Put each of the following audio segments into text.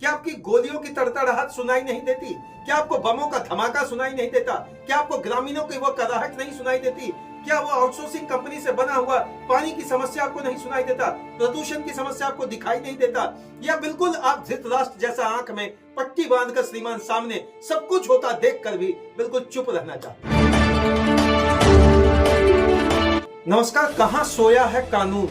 क्या आपकी गोलियों की तड़तड़ाहट सुनाई नहीं देती? क्या आपको बमों का धमाका सुनाई नहीं देता? क्या आपको ग्रामीणों की वो कराहट नहीं सुनाई देती? क्या वो आउटसोर्सिंग कंपनी से बना हुआ पानी की समस्या आपको नहीं सुनाई देता? प्रदूषण की समस्या आपको दिखाई नहीं देता? या बिल्कुल आप धृतराष्ट्र जैसा आंख में पट्टी बांधकर श्रीमान सामने सब कुछ होता देखकर भी बिल्कुल चुप रहना चाहते? नमस्कार। कहां सोया है कानून?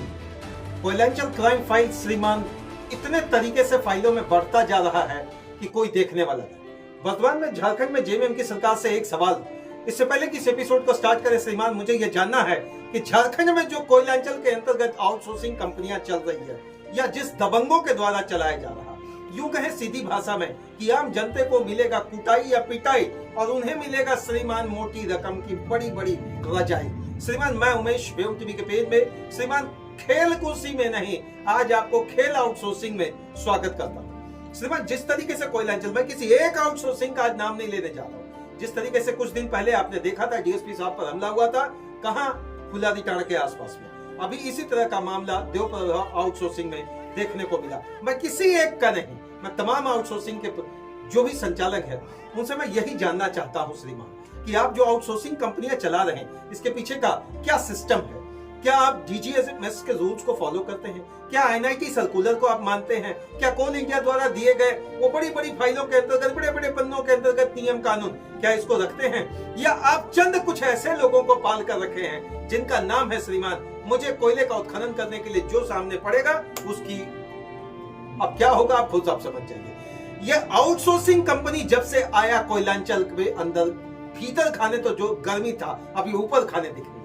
कोयलांचल क्राइम फाइल श्रीमान इतने तरीके से फाइलों में बढ़ता जा रहा है कि कोई देखने वाला नहीं। वर्तमान में झारखंड में जेएमएम की सरकार से एक सवाल, इससे पहले कि इस एपिसोड को स्टार्ट करें श्रीमान, मुझे यह जानना है कि झारखंड में जो कोयलांचल के अंतर्गत आउटसोर्सिंग कंपनियां चल रही है या जिस दबंगों के द्वारा चलाया जा रहा, यूं कहें सीधी भाषा में कि आम जनता को मिलेगा कुटाई या पिटाई और उन्हें मिलेगा श्रीमान मोटी रकम की बड़ी बड़ी रजाई। श्रीमान मैं उमेश वेव टीवी के पेज में श्रीमान खेल कुर्सी में नहीं, आज आपको खेल आउटसोर्सिंग में स्वागत करता हूं। श्रीमान जिस तरीके से कोयलांचल में किसी एक आउटसोर्सिंग का आज नाम नहीं लेने जा रहा हूं, जिस तरीके से कुछ दिन पहले आपने देखा था डीएसपी साहब पर हमला हुआ था, कहां फुलादीटाड़ के आसपास में, अभी इसी तरह का मामला देवप्रभा आउटसोर्सिंग में देखने को मिला। मैं किसी एक का नहीं, मैं तमाम आउटसोर्सिंग के जो भी संचालक है उनसे मैं यही जानना चाहता हूं श्रीमान कि आप जो आउटसोर्सिंग कंपनियां चला रहे हैं इसके पीछे का क्या सिस्टम है? क्या आप डीजीएमएस के रूल्स को फॉलो करते हैं? क्या एनआईटी सर्कुलर को आप मानते हैं? क्या कोल इंडिया द्वारा दिए गए वो बड़ी बड़ी फाइलों के अंतर्गत, बड़े बड़े पन्नों के अंतर्गत नियम कानून, क्या इसको रखते हैं? या आप चंद कुछ ऐसे लोगों को पाल कर रखे हैं जिनका नाम है श्रीमान मुझे कोयले का उत्खनन करने के लिए जो सामने पड़ेगा उसकी अब क्या होगा आप खुद आप समझ जाइए। यह आउटसोर्सिंग कंपनी जब से आया कोयलांचल के अंदर, भीतर खाने तो जो गर्मी था अभी ऊपर खाने दिखने लगा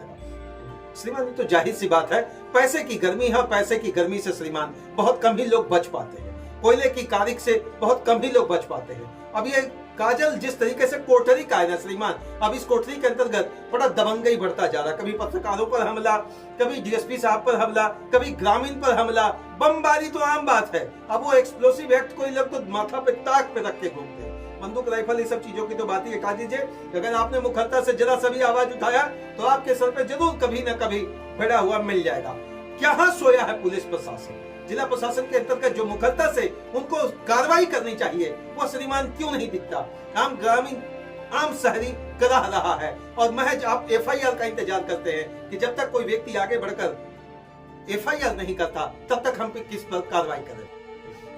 श्रीमान। तो जाहिर सी बात है पैसे की गर्मी है, पैसे की गर्मी से श्रीमान बहुत कम ही लोग बच पाते हैं, कोयले की कारिक से बहुत कम ही लोग बच पाते हैं। अब ये काजल जिस तरीके से कोठरी का है ना श्रीमान, अब इस कोठरी के अंतर्गत बड़ा दबंगई बढ़ता जा रहा, कभी पत्रकारों पर हमला, कभी डीएसपी साहब पर हमला, कभी ग्रामीण पर हमला, बमबारी तो आम बात है। अब वो एक्सप्लोसिव एक्ट कोई लोग तो माथा पे ताक पे रख के घूमते हैं, बंदूक राइफल ये सब चीजों की तो बात ही हटा दीजिए। अगर आपने मुखरता से जरा सभी आवाज उठाया तो आपके सर पे जरूर कभी न कभी भिड़ा हुआ मिल जाएगा। कहां सोया है पुलिस प्रशासन? जिला प्रशासन के अंतर्गत जो मुखरता से उनको कार्रवाई करनी चाहिए वो श्रीमान क्यों नहीं दिखता? आम ग्रामीण, आम शहरी कराह रहा है और महज आप एफआईआर का इंतजार करते हैं कि जब तक कोई व्यक्ति आगे बढ़कर एफआईआर नहीं करता तब तक हम किस पर कार्रवाई करें।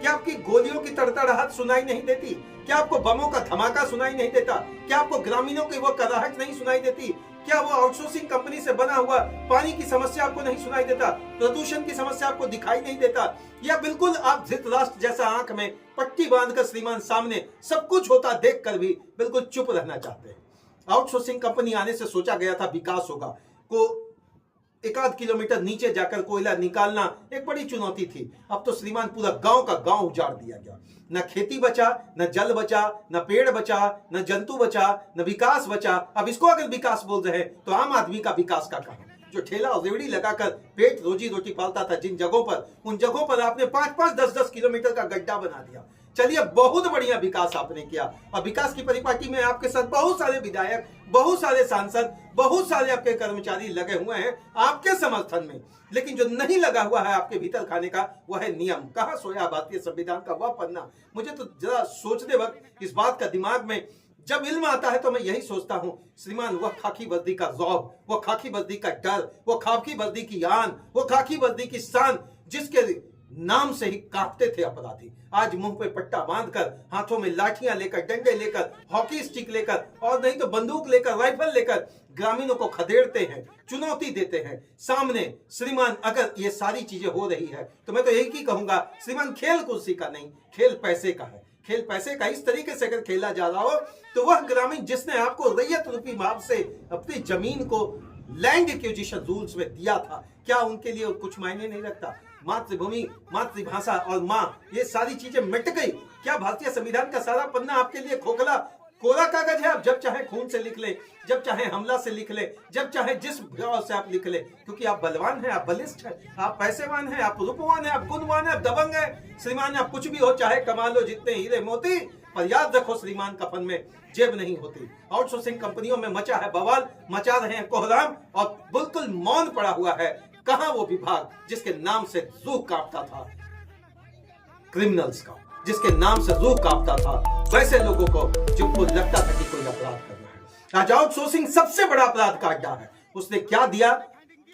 क्या आपकी गोलियों की तड़तड़ाहट सुनाई नहीं देती? क्या आपको बमों का धमाका सुनाई नहीं देता? क्या आपको ग्रामीणों की वो कराहट नहीं सुनाई देती? क्या वो आउटसोर्सिंग कंपनी से बना हुआ पानी की समस्या आपको नहीं सुनाई देता? प्रदूषण की समस्या आपको दिखाई नहीं देता? या बिल्कुल आप धृतराष्ट्र जैसा आंख में पट्टी बांधकर श्रीमान सामने सब कुछ होता देखकर भी बिल्कुल चुप रहना चाहते हैं? आउटसोर्सिंग कंपनी आने से सोचा गया था विकास होगा, को एक आध किलोमीटर नीचे जाकर कोयला निकालना एक बड़ी चुनौती थी। अब तो श्रीमान पूरा गांव का गांव उजाड़ दिया गया, न खेती बचा, न जल बचा, न पेड़ बचा, न जंतु बचा, न विकास बचा। अब इसको अगर विकास बोल रहे हैं तो आम आदमी का विकास का कहां? जो ठेला और रेवड़ी लगाकर पेट रोजी रोटी पालता था जिन जगहों पर, उन जगहों पर आपने 5-5, 10-10 किलोमीटर का गड्ढा बना दिया। चलिए बहुत बढ़िया विकास आपने किया और विकास की परिपाटी में आपके साथ बहुत सारे विधायक, बहुत सारे सांसद, बहुत सारे आपके कर्मचारी लगे हुए हैं आपके समर्थन में, लेकिन जो नहीं लगा हुआ है आपके भीतर खाने का वह है नियम। कहां सोया भारतीय संविधान का वह पन्ना? मुझे तो जरा सोचते वक्त इस बात का दिमाग में जब इल्म आता है तो मैं यही सोचता हूं श्रीमान, वह खाकी वर्दी का रौब, वह खाकी वर्दी का डर, वह खाकी वर्दी की आन, वह खाकी वर्दी की शान जिसके नाम से ही कांपते थे अपराधी, आज मुंह पे पट्टा बांधकर, हाथों में लाठियां लेकर, डंडे लेकर, हॉकी स्टिक लेकर और नहीं तो बंदूक लेकर, राइफल लेकर ग्रामीणों को खदेड़ते हैं, चुनौती देते हैं सामने। श्रीमान अगर ये सारी चीजें हो रही है तो मैं तो यही की कहूंगा श्रीमान, खेल कुर्सी का नहीं, खेल पैसे का है। खेल पैसे का इस तरीके से अगर खेला जा रहा हो तो वह ग्रामीण जिसने आपको रैयत रूपी भाव से अपनी जमीन को लैंड एक्विजिशन रूल्स में दिया था, क्या उनके लिए कुछ मायने नहीं रखता? मातृभूमि, मातृभाषा और माँ, ये सारी चीजें मिट गई। क्या भारतीय संविधान का सारा पन्ना आपके लिए खोखला कोरा कागज है? आप जब चाहे खून से लिख ले, जब चाहे हमला से लिख ले, जब चाहे जिस भाव से आप लिख ले, क्योंकि आप बलवान हैं, आप बलिष्ठ हैं, आप पैसेवान हैं, आप रूपवान हैं, आप गुणवान हैं, आप दबंग हैं श्रीमान, आप कुछ भी हो, चाहे कमा लो जितने हीरे मोती, पर याद रखो श्रीमान कफन में जेब नहीं होती। आउटसोर्सिंग कंपनियों में मचा है बवाल, मचा रहे हैं कोहराम और बिल्कुल मौन पड़ा हुआ है। कहां वो विभाग जिसके नाम से रूह कांपता था क्रिमिनल्स का? जिसके नाम से रूह कांपता था, वैसे लोगों को जिनको लगता था कि कोई अपराध करना है। आज आउटसोर्सिंग सबसे बड़ा अपराध का अड्डा है। उसने क्या दिया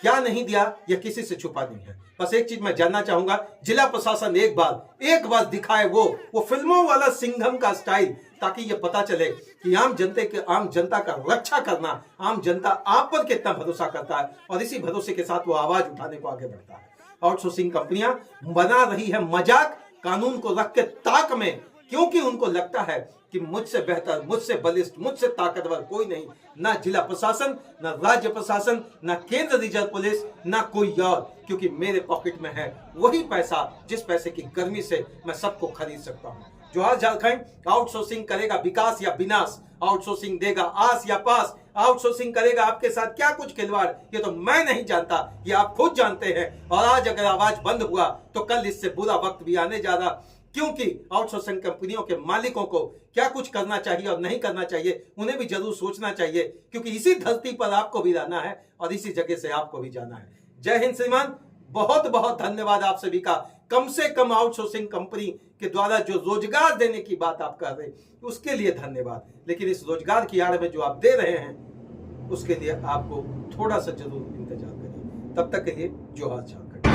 क्या नहीं दिया यह किसी से छुपा नहीं है। बस एक चीज मैं जानना चाहूंगा, जिला प्रशासन एक बार दिखाए वो फिल्मों वाला सिंघम का स्टाइल, ताकि ये पता चले कि आम जनता का रक्षा करना, आम जनता आप पर कितना भरोसा करता है और इसी भरोसे के साथ वो आवाज उठाने को आगे बढ़ता है। आउटसोर्सिंग कंपनियां बना रही है मजाक कानून को रख के ताक में, क्योंकि उनको लगता है कि मुझसे बेहतर, मुझसे बलिष्ठ, मुझसे ताकतवर कोई नहीं, ना जिला प्रशासन, ना राज्य प्रशासन, ना केंद्र रिजर्व पुलिस, ना कोई और, क्योंकि मेरे पॉकेट में है वही पैसा जिस पैसे की गर्मी से मैं सबको खरीद सकता हूँ। जो आज झारखंड आउटसोर्सिंग करेगा विकास या विनाश, आउटसोर्सिंग देगा आस या पास, आउटसोर्सिंग करेगा आपके साथ क्या कुछ खिलवाड़, ये तो मैं नहीं जानता, ये आप खुद जानते हैं। और आज अगर आवाज बंद हुआ तो कल इससे बुरा वक्त भी आने जा रहा, क्योंकि आउटसोर्सिंग कंपनियों के मालिकों को क्या कुछ करना चाहिए और नहीं करना चाहिए उन्हें भी जरूर सोचना चाहिए, क्योंकि इसी धरती पर आपको भी रहना है और इसी जगह से आपको भी जाना है। जय हिंद श्रीमान, बहुत बहुत धन्यवाद आप सभी का। कम से कम आउटसोर्सिंग कंपनी के द्वारा जो रोजगार देने की बात आप कर रहे हैं उसके लिए धन्यवाद, लेकिन इस रोजगार की आड़ में जो आप दे रहे हैं उसके लिए आपको थोड़ा सा जरूर इंतजार करिए। तब तक के लिए जोहार झारखंड।